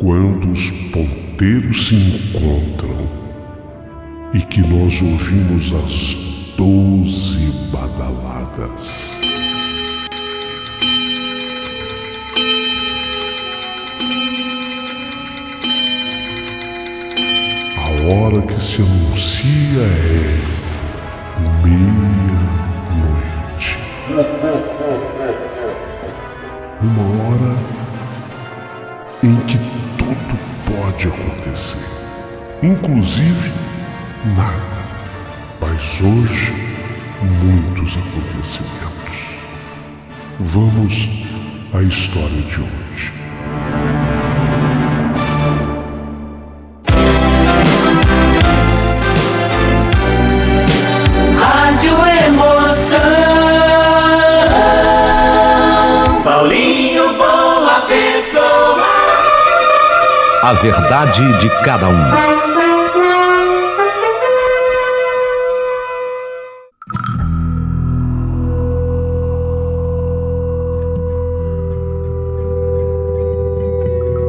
Quando os ponteiros se encontram e que nós ouvimos as 12 badaladas. A hora que se anuncia é meia-noite. Uma hora em que tudo pode acontecer, inclusive nada. Mas hoje, muitos acontecimentos. Vamos à história de hoje. Rádio Emoção. Paulinho Boa Pessoa. A verdade de cada um.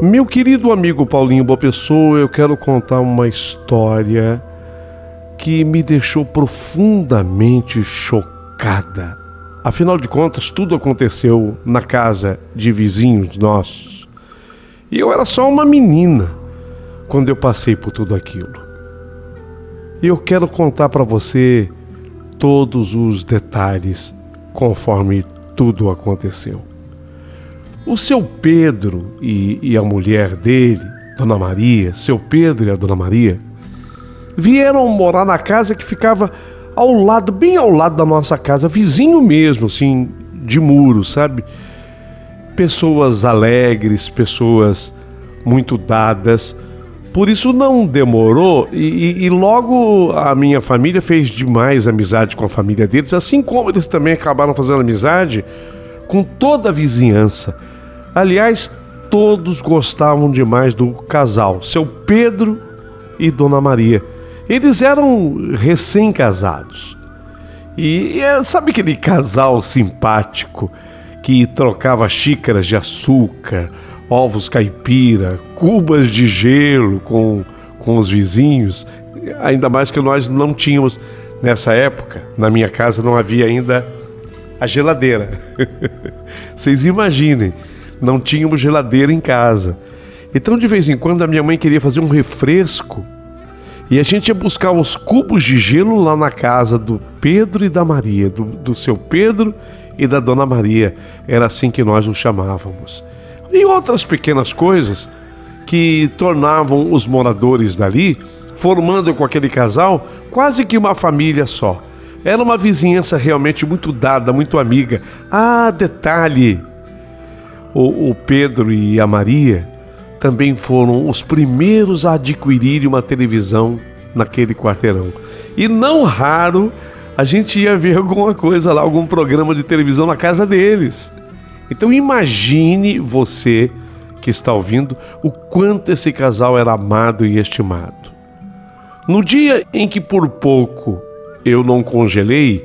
Meu querido amigo Paulinho Boa Pessoa, eu quero contar uma história que me deixou profundamente chocada. Afinal de contas, tudo aconteceu na casa de vizinhos nossos. E eu era só uma menina quando eu passei por tudo aquilo. E eu quero contar para você todos os detalhes conforme tudo aconteceu. O seu Pedro e a mulher dele, Dona Maria, seu Pedro e a Dona Maria, vieram morar na casa que ficava ao lado, bem ao lado da nossa casa, vizinho mesmo, assim, de muro, sabe? Pessoas alegres, pessoas muito dadas. Por isso não demorou e logo a minha família fez demais amizade com a família deles, assim como eles também acabaram fazendo amizade com toda a vizinhança. Aliás, todos gostavam demais do casal, seu Pedro e Dona Maria. Eles eram recém-casados. E sabe aquele casal simpático que trocava xícaras de açúcar, ovos caipira, cubas de gelo com os vizinhos? Ainda mais que nós não tínhamos, nessa época, na minha casa não havia ainda a geladeira. Vocês imaginem, não tínhamos geladeira em casa. Então, de vez em quando, a minha mãe queria fazer um refresco e a gente ia buscar os cubos de gelo lá na casa do Pedro e da Maria, do seu Pedro e da Dona Maria. Era assim que nós nos chamávamos. E outras pequenas coisas que tornavam os moradores dali, formando com aquele casal, quase que uma família só. Era uma vizinhança realmente muito dada, muito amiga. Ah, detalhe! O Pedro e a Maria também foram os primeiros a adquirirem uma televisão naquele quarteirão. E não raro a gente ia ver alguma coisa lá, algum programa de televisão na casa deles. Então imagine você que está ouvindo o quanto esse casal era amado e estimado. No dia em que por pouco eu não congelei,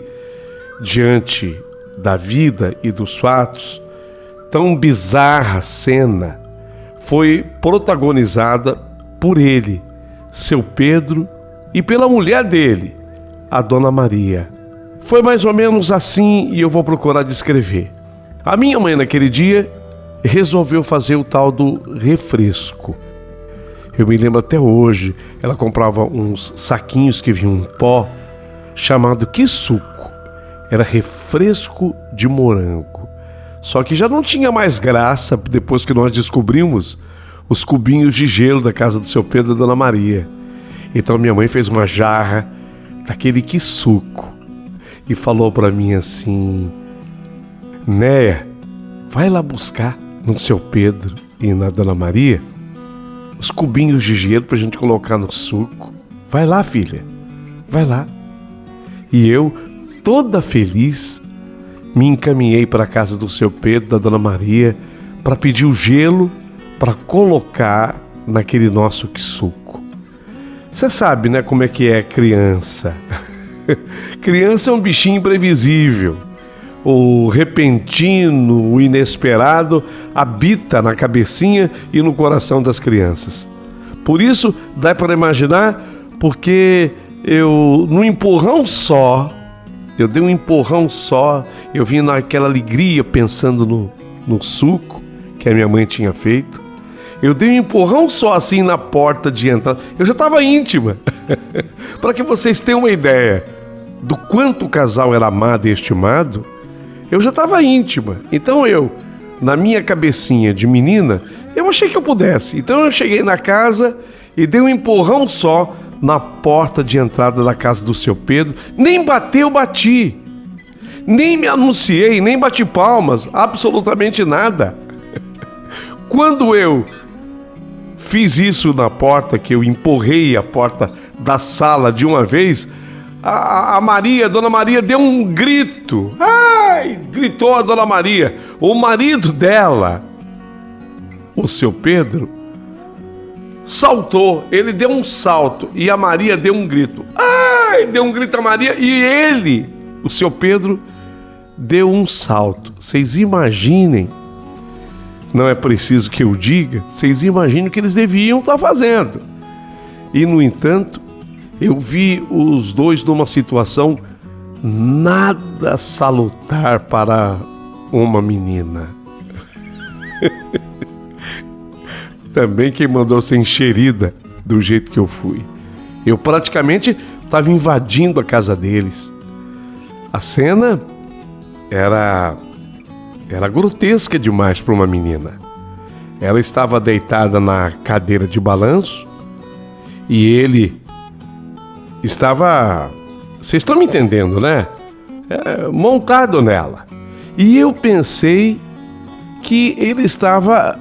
diante da vida e dos fatos, tão bizarra cena foi protagonizada por ele, seu Pedro, e pela mulher dele, a Dona Maria. Foi mais ou menos assim e eu vou procurar descrever. A minha mãe naquele dia resolveu fazer o tal do refresco. Eu me lembro até hoje, ela comprava uns saquinhos que vinham em pó, chamado que suco. Era refresco de morango. Só que já não tinha mais graça depois que nós descobrimos os cubinhos de gelo da casa do seu Pedro e da Dona Maria. Então minha mãe fez uma jarra daquele que suco e falou para mim assim: Néia, vai lá buscar no seu Pedro e na Dona Maria os cubinhos de gelo pra gente colocar no suco. Vai lá, filha, vai lá. E eu, toda feliz, me encaminhei para a casa do seu Pedro, da Dona Maria, para pedir o gelo para colocar naquele nosso suco. Você sabe, né, como é que é criança. Criança é um bichinho imprevisível. o repentino, o inesperado habita na cabecinha e no coração das crianças. Por isso, dá para imaginar, porque eu, num empurrão só, eu dei um empurrão só, eu vim naquela alegria pensando no suco que a minha mãe tinha feito. Eu dei um empurrão só assim na porta de entrada. Eu já estava íntima. Para que vocês tenham uma ideia do quanto o casal era amado e estimado, eu já estava íntima. Então eu, na minha cabecinha de menina, eu achei que eu pudesse. Então eu cheguei na casa e dei um empurrão só na porta de entrada da casa do seu Pedro. Nem bateu, bati. Nem me anunciei, nem bati palmas, absolutamente nada. Quando eu fiz isso na porta, que eu empurrei a porta da sala de uma vez, a Maria, Dona Maria, deu um grito. Ai! Gritou a Dona Maria. O marido dela, o seu Pedro, saltou. Ele deu um salto e a Maria deu um grito. Ai! Deu um grito a Maria e ele, o seu Pedro, deu um salto. Vocês imaginem, não é preciso que eu diga, vocês imaginem o que eles deviam estar fazendo. E, no entanto, eu vi os dois numa situação nada salutar para uma menina. Também quem mandou ser enxerida do jeito que eu fui. Eu praticamente estava invadindo a casa deles. A cena era grotesca demais para uma menina. Ela estava deitada na cadeira de balanço e ele estava, vocês estão me entendendo, né? Montado nela. E eu pensei que ele estava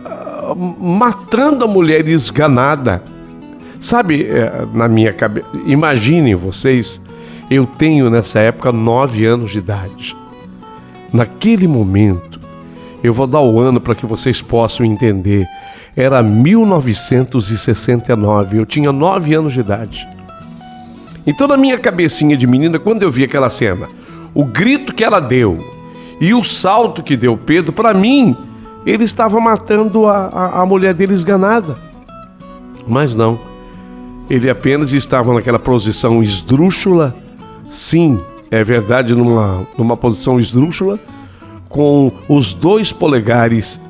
matando a mulher esganada. Sabe, na minha cabeça, imaginem vocês, eu tenho nessa época 9 anos de idade. Naquele momento, eu vou dar o ano para que vocês possam entender. Era 1969, eu tinha 9 anos de idade. Então, na minha cabecinha de menina, quando eu vi aquela cena, o grito que ela deu e o salto que deu Pedro, para mim, ele estava matando a mulher dele esganada. Mas não, ele apenas estava naquela posição esdrúxula. Sim, é verdade, numa posição esdrúxula, com os 2 polegares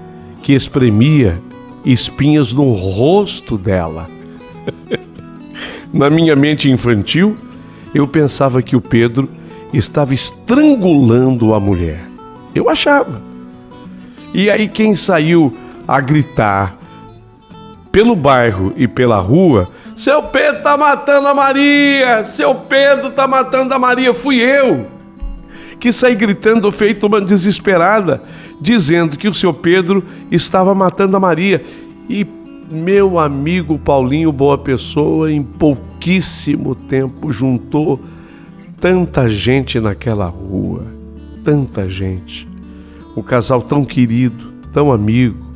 que espremia espinhas no rosto dela. Na minha mente infantil, eu pensava que o Pedro estava estrangulando a mulher. Eu achava. E aí quem saiu a gritar pelo bairro e pela rua: seu Pedro tá matando a Maria! Seu Pedro tá matando a Maria! Fui eu que saí gritando feito uma desesperada, dizendo que o seu Pedro estava matando a Maria. E meu amigo Paulinho Boa Pessoa, em pouquíssimo tempo, juntou tanta gente naquela rua, tanta gente. Um casal tão querido, tão amigo,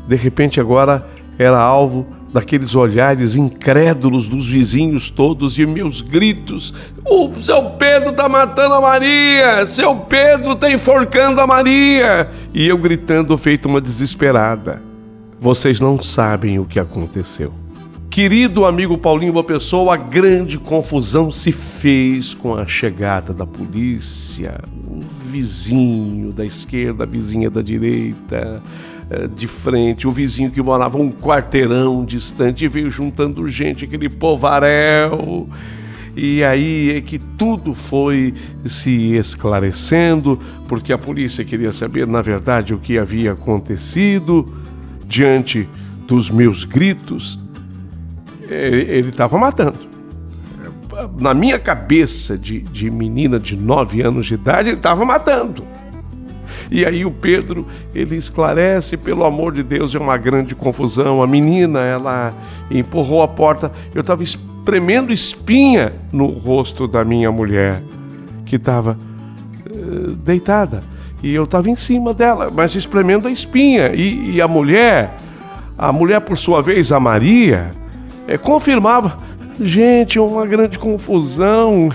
de repente agora era alvo daqueles olhares incrédulos dos vizinhos todos e meus gritos: o seu Pedro tá matando a Maria, seu Pedro tá enforcando a Maria. E eu gritando feito uma desesperada. Vocês não sabem o que aconteceu. Querido amigo Paulinho Boa Pessoa, a grande confusão se fez com a chegada da polícia. O vizinho da esquerda, a vizinha da direita, de frente, o vizinho que morava um quarteirão distante, veio juntando gente, aquele povaréu. E aí é que tudo foi se esclarecendo, porque a polícia queria saber, na verdade, o que havia acontecido. Diante dos meus gritos, ele estava matando. Na minha cabeça de menina de 9 anos de idade, ele estava matando. E aí o Pedro, ele esclarece: pelo amor de Deus, é uma grande confusão. A menina, ela empurrou a porta. Eu estava espremendo espinha no rosto da minha mulher, que estava deitada. E eu estava em cima dela, mas espremendo a espinha. E a mulher, por sua vez, a Maria, confirmava: gente, uma grande confusão.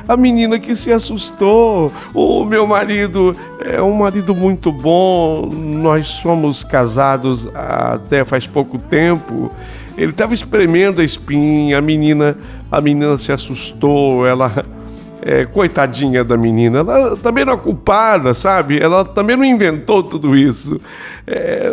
A menina que se assustou. O meu marido é um marido muito bom. Nós somos casados até faz pouco tempo. Ele estava espremendo a espinha. A menina se assustou. Ela... coitadinha da menina, ela também não é culpada, sabe? Ela também não inventou tudo isso. É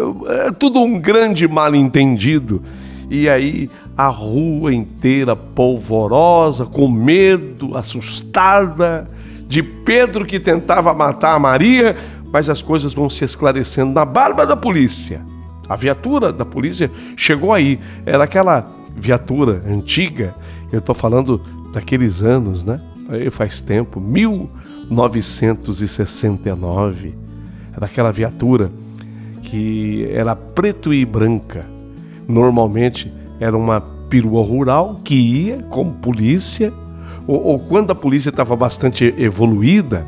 tudo um grande mal-entendido. E aí a rua inteira polvorosa, com medo, assustada, de Pedro que tentava matar a Maria, mas as coisas vão se esclarecendo na barba da polícia. A viatura da polícia chegou aí. Era aquela viatura antiga, eu estou falando daqueles anos, né? Aí faz tempo, 1969, era aquela viatura que era preto e branca. Normalmente era uma perua rural que ia como polícia, ou quando a polícia estava bastante evoluída,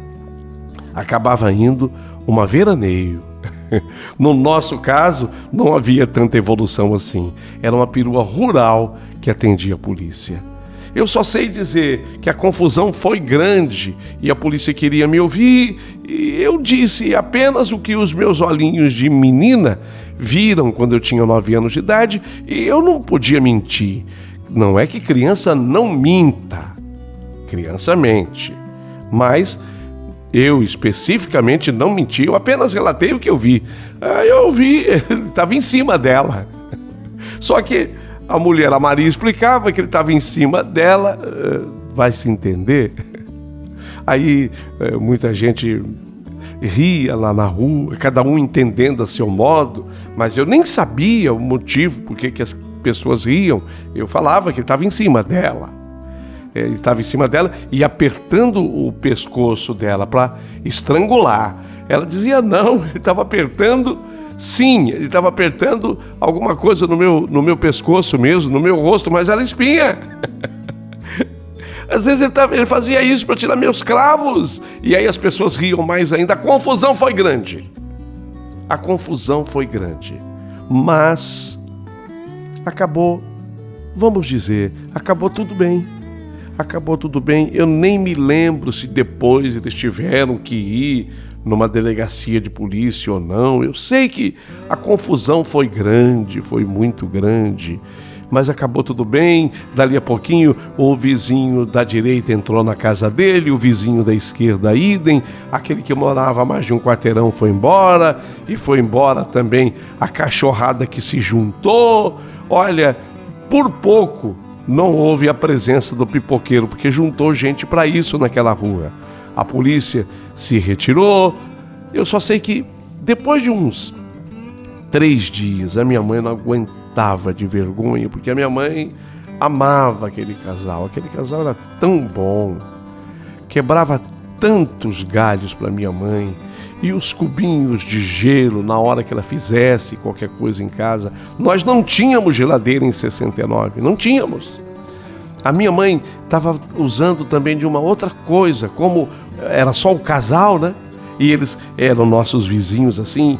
acabava indo uma veraneio. No nosso caso, não havia tanta evolução assim. Era uma perua rural que atendia a polícia. Eu só sei dizer que a confusão foi grande e a polícia queria me ouvir, e eu disse apenas o que os meus olhinhos de menina viram quando eu tinha 9 anos de idade, e eu não podia mentir. Não é que criança não minta, criança mente, mas eu especificamente não menti, eu apenas relatei o que eu vi. Eu vi, ele estava em cima dela. Só que a mulher, a Maria, explicava que ele estava em cima dela, vai se entender? Aí muita gente ria lá na rua, cada um entendendo a seu modo, mas eu nem sabia o motivo por que as pessoas riam. Eu falava que ele estava em cima dela. Ele estava em cima dela e apertando o pescoço dela para estrangular. Ela dizia não, ele estava apertando... Sim, ele estava apertando alguma coisa no meu pescoço mesmo, no meu rosto, mas era espinha. Às vezes ele fazia isso para tirar meus cravos. E aí as pessoas riam mais ainda. A confusão foi grande. Mas acabou, vamos dizer, acabou tudo bem. Eu nem me lembro se depois eles tiveram que ir numa delegacia de polícia ou não. Eu sei que a confusão foi grande, foi muito grande, mas acabou tudo bem. Dali a pouquinho, o vizinho da direita entrou na casa dele, o vizinho da esquerda idem, aquele que morava a mais de um quarteirão foi embora, e foi embora também a cachorrada que se juntou. Olha, por pouco não houve a presença do pipoqueiro, porque juntou gente para isso naquela rua. A polícia se retirou. Eu só sei que depois de uns 3 dias, a minha mãe não aguentava de vergonha, porque a minha mãe amava aquele casal. Aquele casal era tão bom, quebrava tantos galhos para minha mãe, e os cubinhos de gelo na hora que ela fizesse qualquer coisa em casa. Nós não tínhamos geladeira em 69, não tínhamos. A minha mãe estava usando também de uma outra coisa, como era só o casal, né? E eles eram nossos vizinhos assim,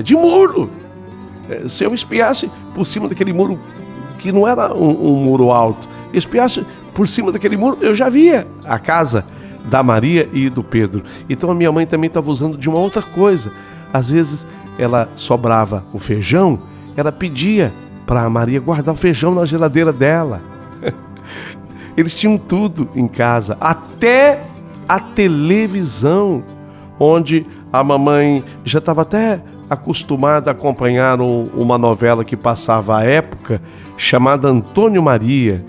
de muro. Se eu espiasse por cima daquele muro, que não era um muro alto, espiasse por cima daquele muro, eu já via a casa da Maria e do Pedro. Então a minha mãe também estava usando de uma outra coisa. Às vezes ela sobrava o feijão, ela pedia para a Maria guardar o feijão na geladeira dela. Eles tinham tudo em casa, até a televisão, onde a mamãe já estava até acostumada a acompanhar uma novela que passava à época, chamada Antônio Maria,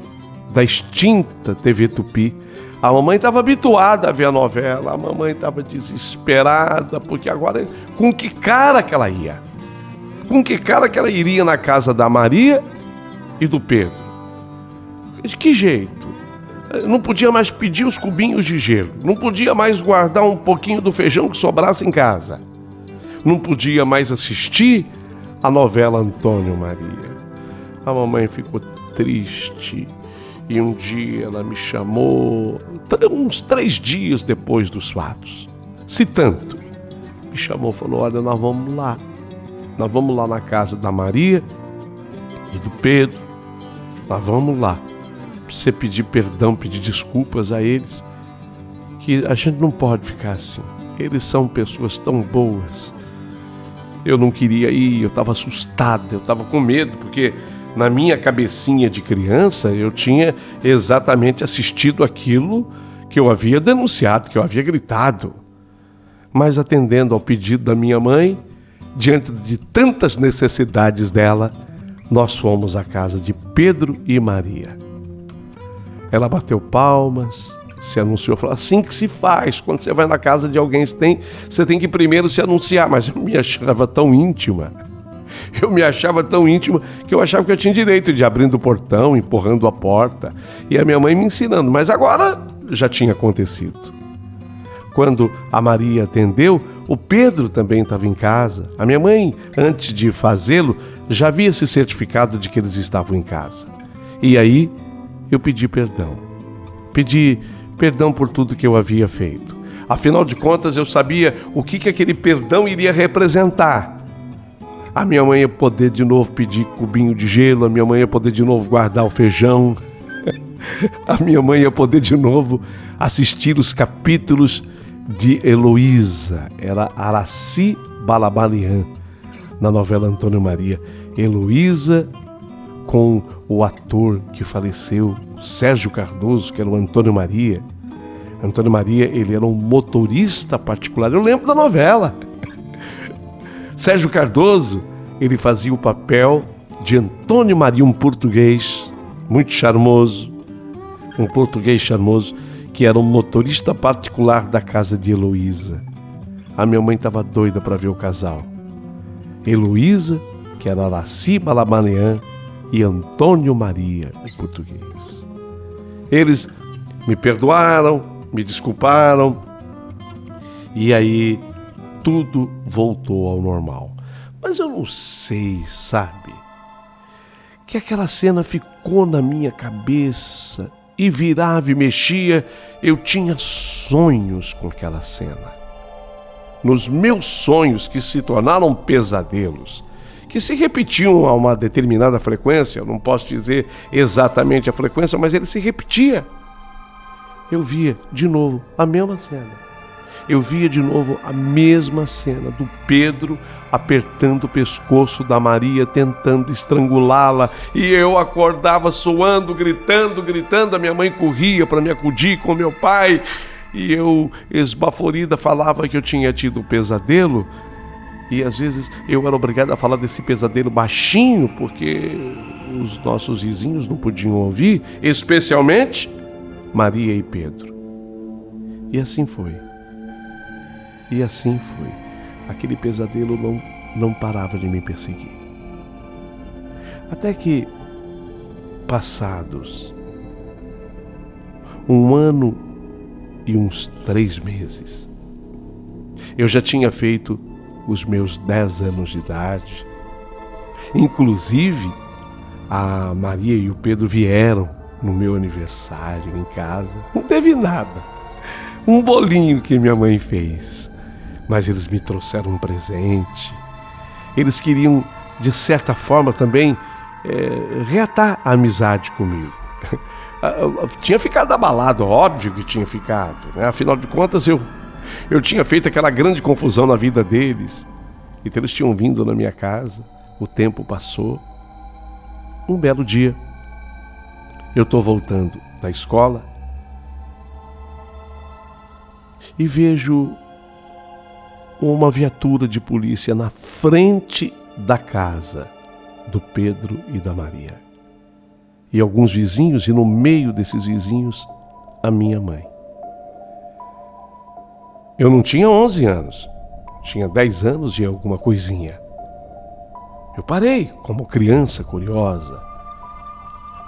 da extinta TV Tupi. A mamãe estava habituada a ver a novela, a mamãe estava desesperada, porque agora, com que cara que ela ia? Com que cara que ela iria na casa da Maria e do Pedro? De que jeito? Não podia mais pedir os cubinhos de gelo, não podia mais guardar um pouquinho do feijão que sobrasse em casa, não podia mais assistir a novela Antônio Maria. A mamãe ficou triste e um dia ela me chamou, uns 3 dias depois dos fatos, se tanto, me chamou e falou: olha, nós vamos lá na casa da Maria e do Pedro, nós vamos lá. Você pedir perdão, pedir desculpas a eles, que a gente não pode ficar assim. Eles são pessoas tão boas. Eu não queria ir, eu estava assustado, eu estava com medo, porque na minha cabecinha de criança eu tinha exatamente assistido aquilo que eu havia denunciado, que eu havia gritado. Mas atendendo ao pedido da minha mãe, diante de tantas necessidades dela, nós fomos à casa de Pedro e Maria. Ela bateu palmas, se anunciou, falou: assim que se faz, quando você vai na casa de alguém, você tem que primeiro se anunciar. Mas eu me achava tão íntima, que eu achava que eu tinha direito de ir abrindo o portão, empurrando a porta, e a minha mãe me ensinando, mas agora já tinha acontecido. Quando a Maria atendeu, o Pedro também estava em casa. A minha mãe, antes de fazê-lo, já havia se certificado de que eles estavam em casa. E aí eu pedi perdão. Pedi perdão por tudo que eu havia feito. Afinal de contas, eu sabia o que aquele perdão iria representar. A minha mãe ia poder de novo pedir cubinho de gelo, a minha mãe ia poder de novo guardar o feijão, a minha mãe ia poder de novo assistir os capítulos de Heloísa. Era Araci Balabanian, na novela Antônio Maria. Heloísa com o ator que faleceu, Sérgio Cardoso, que era o Antônio Maria. Antônio Maria, ele era um motorista particular, eu lembro da novela. Sérgio Cardoso, ele fazia o papel de Antônio Maria, um português muito charmoso, um português charmoso, que era um motorista particular da casa de Heloísa. A minha mãe estava doida para ver o casal. Heloísa, que era Araci Balabanian, e Antônio Maria, o português. Eles me perdoaram, me desculparam, e aí tudo voltou ao normal. Mas eu não sei, sabe, que aquela cena ficou na minha cabeça e virava e mexia. Eu tinha sonhos com aquela cena. Nos meus sonhos, que se tornaram pesadelos, que se repetiam a uma determinada frequência, eu não posso dizer exatamente a frequência, mas ele se repetia. Eu via de novo a mesma cena. Eu via de novo a mesma cena do Pedro apertando o pescoço da Maria, tentando estrangulá-la, e eu acordava suando, gritando, a minha mãe corria para me acudir com meu pai, e eu, esbaforida, falava que eu tinha tido um pesadelo, e às vezes eu era obrigado a falar desse pesadelo baixinho, porque os nossos vizinhos não podiam ouvir, especialmente Maria e Pedro. E assim foi. Aquele pesadelo não parava de me perseguir. Até que, passados 1 ano e uns 3 meses, eu já tinha feito os meus 10 anos de idade. Inclusive, a Maria e o Pedro vieram no meu aniversário em casa. Não teve nada. Um bolinho que minha mãe fez. Mas eles me trouxeram um presente. Eles queriam, de certa forma, também reatar a amizade comigo. Tinha ficado abalado, óbvio que tinha ficado, né? Afinal de contas, eu tinha feito aquela grande confusão na vida deles. Então eles tinham vindo na minha casa, o tempo passou. Um belo dia, eu estou voltando da escola e vejo uma viatura de polícia na frente da casa do Pedro e da Maria. E alguns vizinhos, e no meio desses vizinhos, a minha mãe. Eu não tinha 11 anos, tinha 10 anos e alguma coisinha. Eu parei como criança curiosa.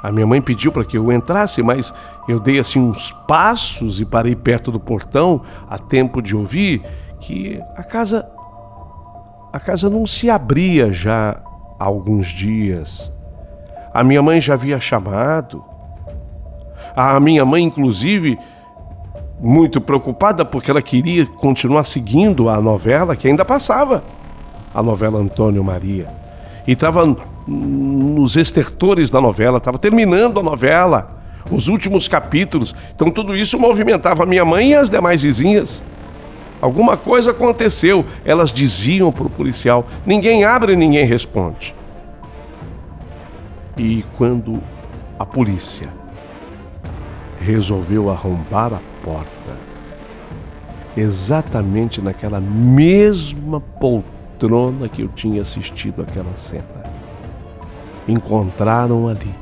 A minha mãe pediu para que eu entrasse, mas eu dei assim uns passos e parei perto do portão a tempo de ouvir que a casa não se abria já há alguns dias. A minha mãe já havia chamado. A minha mãe, inclusive, muito preocupada porque ela queria continuar seguindo a novela que ainda passava, a novela Antônio Maria. E estava nos estertores da novela, estava terminando a novela. os últimos capítulos. Então tudo isso movimentava a minha mãe e as demais vizinhas. Alguma coisa aconteceu, elas diziam para o policial. Ninguém abre, ninguém responde. E quando a polícia resolveu arrombar a porta, exatamente naquela mesma poltrona que eu tinha assistido aquela cena, encontraram ali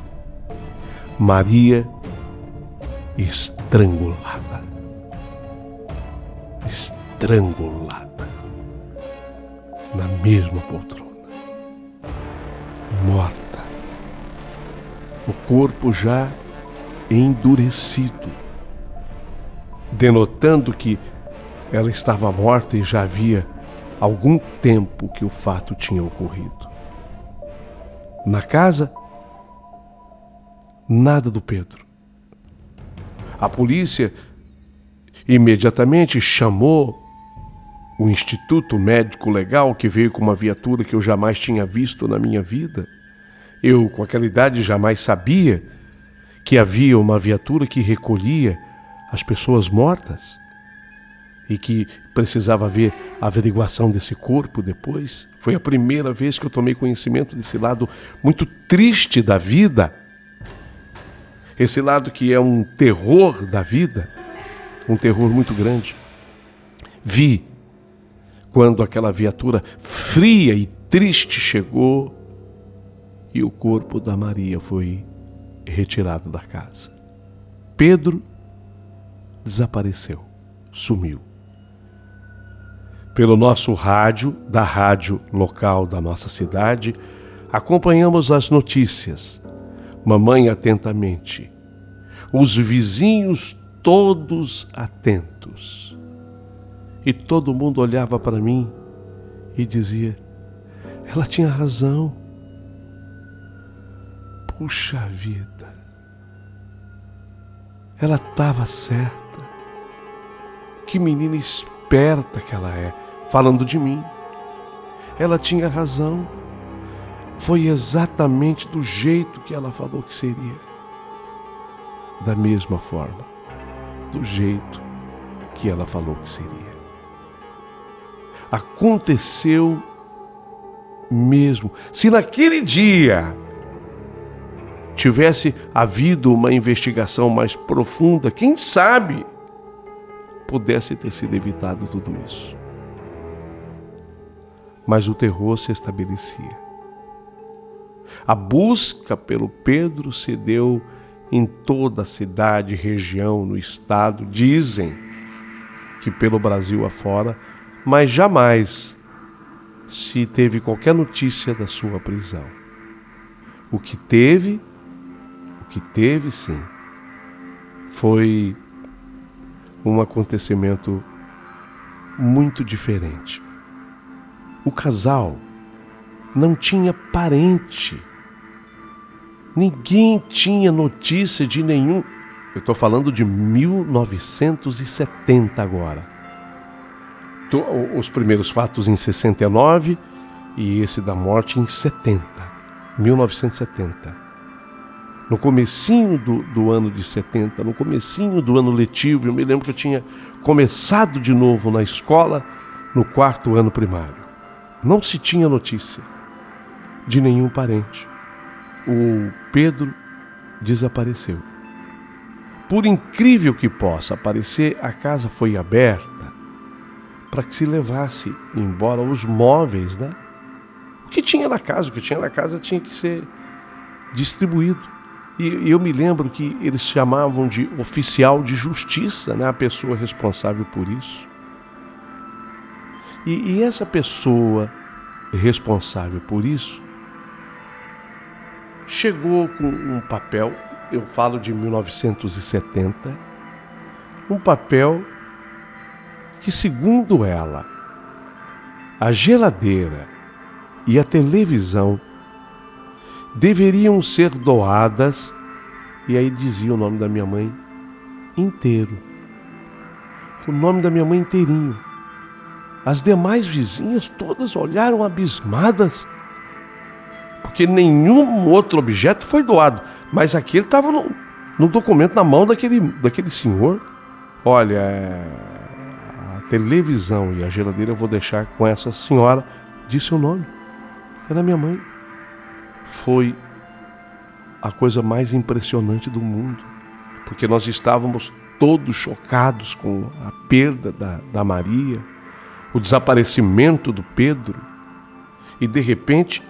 Maria estrangulada. Estrangulada. Na mesma poltrona. Morta. O corpo já endurecido, denotando que ela estava morta e já havia algum tempo que o fato tinha ocorrido. Na casa, nada do Pedro. A polícia imediatamente chamou o Instituto Médico Legal, que veio com uma viatura que eu jamais tinha visto na minha vida. Eu, com aquela idade, jamais sabia que havia uma viatura que recolhia as pessoas mortas e que precisava haver a averiguação desse corpo depois. Foi a primeira vez que eu tomei conhecimento desse lado muito triste da vida, esse lado que é um terror da vida, um terror muito grande. Vi quando aquela viatura fria e triste chegou e o corpo da Maria foi retirado da casa. Pedro desapareceu, sumiu. Pelo nosso rádio, da rádio local da nossa cidade, acompanhamos as notícias. Mamãe atentamente. Os vizinhos todos atentos. E todo mundo olhava para mim e dizia: ela tinha razão. Puxa vida. Ela estava certa. Que menina esperta que ela é. Falando de mim. Ela tinha razão. Foi exatamente do jeito que ela falou que seria. Da mesma forma. Do jeito que ela falou que seria. Aconteceu mesmo. Se naquele dia tivesse havido uma investigação mais profunda, quem sabe pudesse ter sido evitado tudo isso. Mas o terror se estabelecia. A busca pelo Pedro se deu em toda a cidade, região, no estado. Dizem que pelo Brasil afora, mas jamais se teve qualquer notícia da sua prisão. O que teve sim, foi um acontecimento muito diferente. O casal não tinha parente. Ninguém tinha notícia de nenhum. Eu estou falando de 1970 agora. Os primeiros fatos em 69 e esse da morte em 1970. No comecinho do ano de 70, no comecinho do ano letivo, eu me lembro que eu tinha começado de novo na escola no 4º ano primário. Não se tinha notícia de nenhum parente. O Pedro desapareceu. Por incrível que possa parecer, a casa foi aberta para que se levasse embora os móveis, né? O que tinha na casa tinha que ser distribuído. E eu me lembro que eles chamavam de oficial de justiça, né? A pessoa responsável por isso. E essa pessoa responsável por isso chegou com um papel, eu falo de 1970, um papel que, segundo ela, a geladeira e a televisão deveriam ser doadas, e aí dizia o nome da minha mãe inteiro. O nome da minha mãe inteirinho. As demais vizinhas todas olharam abismadas, porque nenhum outro objeto foi doado, mas aquele estava no documento na mão daquele senhor. Olha, a televisão e a geladeira eu vou deixar com essa senhora, disse o nome. Era minha mãe. Foi a coisa mais impressionante do mundo, porque nós estávamos todos chocados com a perda da Maria, o desaparecimento do Pedro, e de repente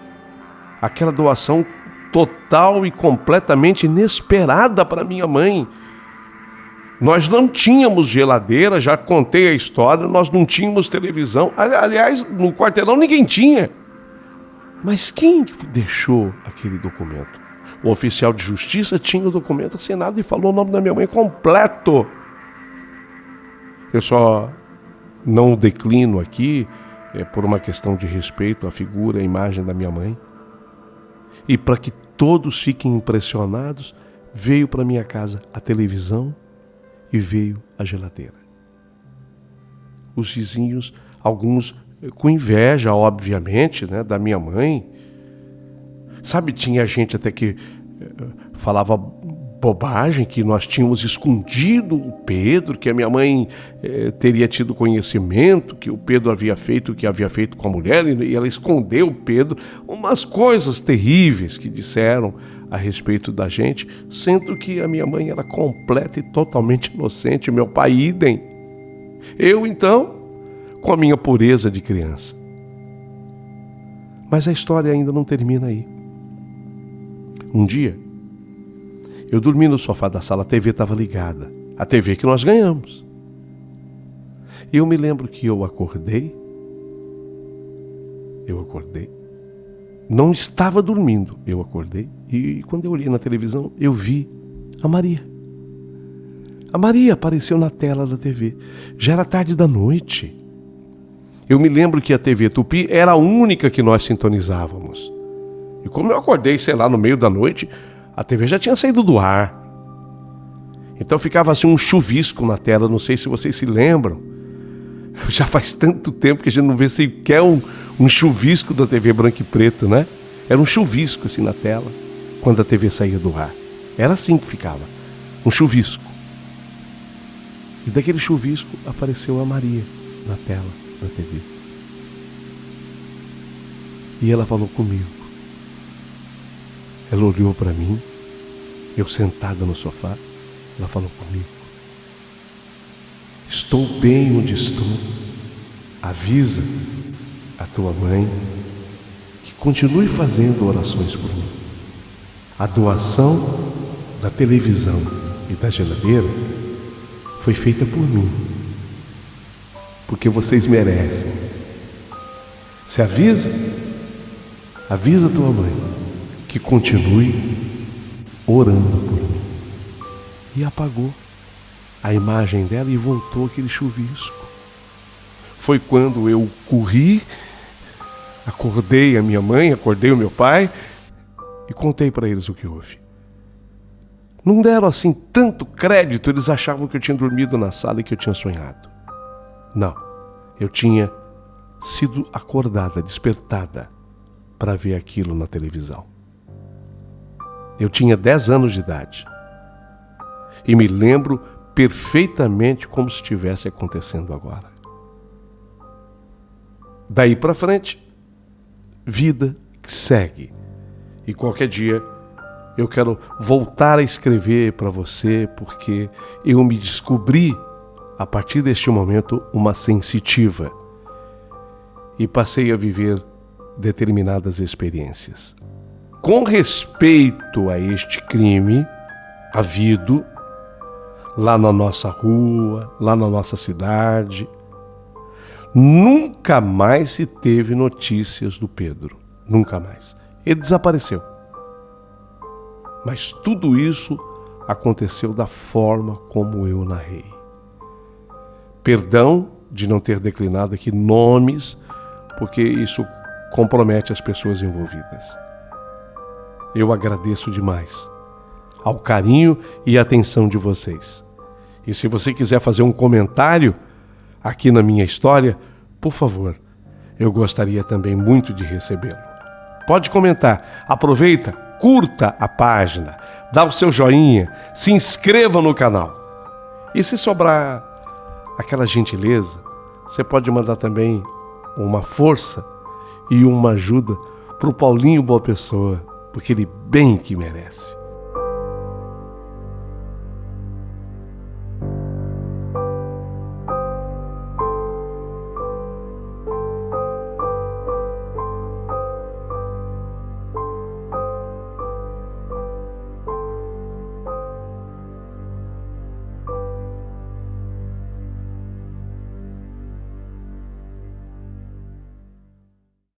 aquela doação total e completamente inesperada para minha mãe. Nós não tínhamos geladeira, já contei a história, nós não tínhamos televisão, aliás, no quarteirão ninguém tinha. Mas quem deixou aquele documento? O oficial de justiça tinha o documento assinado e falou o nome da minha mãe completo. Eu só não o declino aqui por uma questão de respeito à figura, à imagem da minha mãe. E para que todos fiquem impressionados, veio para minha casa a televisão e veio a geladeira. Os vizinhos, alguns com inveja, obviamente, né, da minha mãe. Sabe, tinha gente até que falava bobagem, que nós tínhamos escondido o Pedro, que a minha mãe teria tido conhecimento, que o Pedro havia feito o que havia feito com a mulher, e ela escondeu o Pedro. Umas coisas terríveis que disseram a respeito da gente, sendo que a minha mãe era completa e totalmente inocente, meu pai idem. Eu, então, com a minha pureza de criança. Mas a história ainda não termina aí. Um dia, eu dormi no sofá da sala, a TV estava ligada. A TV que nós ganhamos. E eu me lembro que eu acordei. Não estava dormindo, eu acordei. E quando eu olhei na televisão, eu vi a Maria. A Maria apareceu na tela da TV. Já era tarde da noite. Eu me lembro que a TV Tupi era a única que nós sintonizávamos. E como eu acordei, sei lá, no meio da noite, a TV já tinha saído do ar. Então ficava assim um chuvisco na tela, não sei se vocês se lembram. Já faz tanto tempo que a gente não vê sequer um chuvisco da TV branco e preto, né? Era um chuvisco assim na tela, quando a TV saía do ar. Era assim que ficava, um chuvisco. E daquele chuvisco apareceu a Maria na tela da TV. E ela falou comigo. Ela olhou para mim, eu sentada no sofá, ela falou comigo. Estou bem onde estou. Avisa a tua mãe que continue fazendo orações por mim. A doação da televisão e da geladeira foi feita por mim, porque vocês merecem. Se avisa a tua mãe que continue orando por mim. E apagou a imagem dela e voltou aquele chuvisco. Foi quando eu corri, acordei a minha mãe, acordei o meu pai e contei para eles o que houve. Não deram assim tanto crédito, eles achavam que eu tinha dormido na sala e que eu tinha sonhado. Não, eu tinha sido acordada, despertada para ver aquilo na televisão. Eu tinha 10 anos de idade e me lembro perfeitamente como se estivesse acontecendo agora. Daí para frente, vida que segue. E qualquer dia eu quero voltar a escrever para você, porque eu me descobri, a partir deste momento, uma sensitiva. E passei a viver determinadas experiências. Com respeito a este crime havido lá na nossa rua, lá na nossa cidade, nunca mais se teve notícias do Pedro. Nunca mais. Ele desapareceu. Mas tudo isso aconteceu da forma como eu narrei. Perdão de não ter declinado aqui nomes, porque isso compromete as pessoas envolvidas. Eu agradeço demais ao carinho e atenção de vocês. E se você quiser fazer um comentário aqui na minha história, por favor, eu gostaria também muito de recebê-lo. Pode comentar, aproveita, curta a página, dá o seu joinha, se inscreva no canal. E se sobrar aquela gentileza, você pode mandar também uma força e uma ajuda para o Paulinho Boa Pessoa, porque ele bem que merece.